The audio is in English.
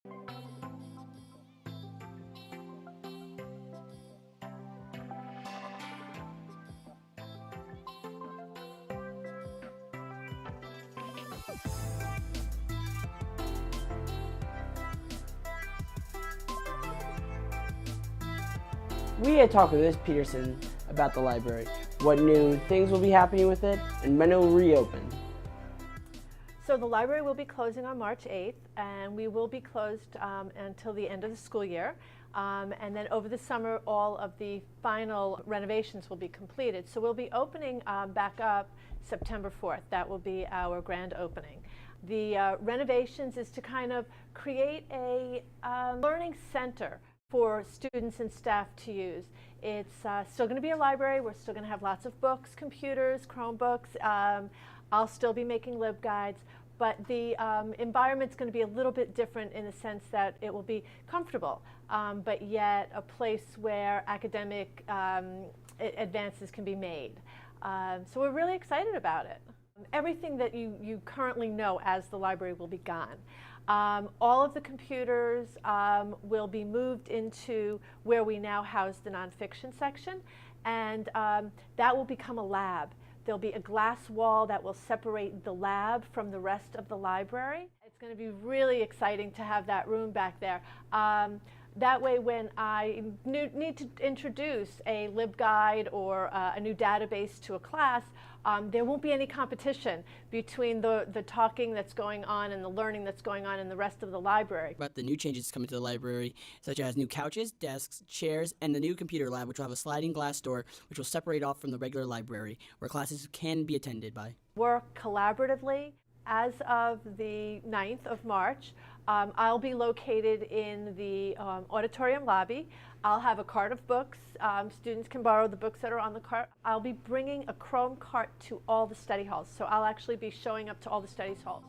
We had talked with Ms. Peterson about the library, what new things will be happening with it, and when it will reopen. So the library will be closing on March 8th, and we will be closed until the end of the school year. And then over the summer, all of the final renovations will be completed. So we'll be opening back up September 4th. That will be our grand opening. The renovations is to kind of create a learning center for students and staff to use. It's still going to be a library. We're still going to have lots of books, computers, Chromebooks. I'll still be making LibGuides, but the environment's going to be a little bit different in the sense that it will be comfortable, but yet a place where academic advances can be made. So we're really excited about it. Everything that you currently know as the library will be gone. All of the computers will be moved into where we now house the nonfiction section, and that will become a lab. There'll be a glass wall that will separate the lab from the rest of the library. It's going to be really exciting to have that room back there. That way, when I need to introduce a LibGuide or a new database to a class, there won't be any competition between the talking that's going on and the learning that's going on in the rest of the library. About the new changes coming to the library, such as new couches, desks, chairs, and the new computer lab, which will have a sliding glass door, which will separate off from the regular library, where classes can be attended by. Work collaboratively. As of the 9th of March, I'll be located in the auditorium lobby. I'll have a cart of books. Students can borrow the books that are on the cart. I'll be bringing a Chrome cart to all the study halls, so I'll actually be showing up to all the study halls.